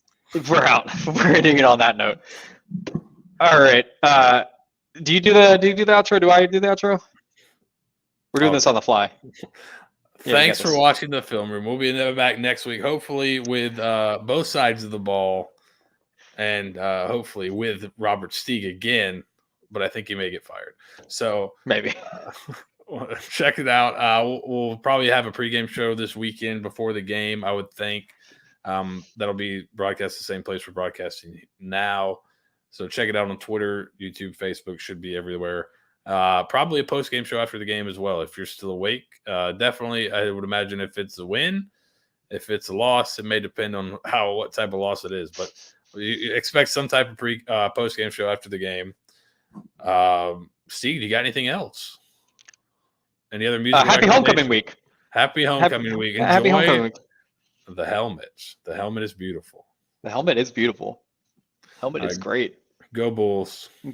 We're out. We're ending it on that note. All right. Do you do the outro? Do I do the outro? We're doing this on the fly. Thanks for watching the film room. We'll be back next week, hopefully with both sides of the ball, and hopefully with Robert Steeg again. But I think he may get fired. So maybe check it out. We'll probably have a pregame show this weekend before the game, I would think. That'll be broadcast the same place we're broadcasting now. So check it out on Twitter, YouTube, Facebook, should be everywhere. Probably a post-game show after the game as well. If you're still awake, definitely, I would imagine if it's a win, if it's a loss, it may depend on what type of loss it is. But you expect some type of post-game show after the game. Steve, you got anything else? Any other music? Happy homecoming week. Happy homecoming week. Enjoy happy homecoming week. The helmets. The helmet is beautiful. The helmet is beautiful. Helmet is great. Go Bulls. Go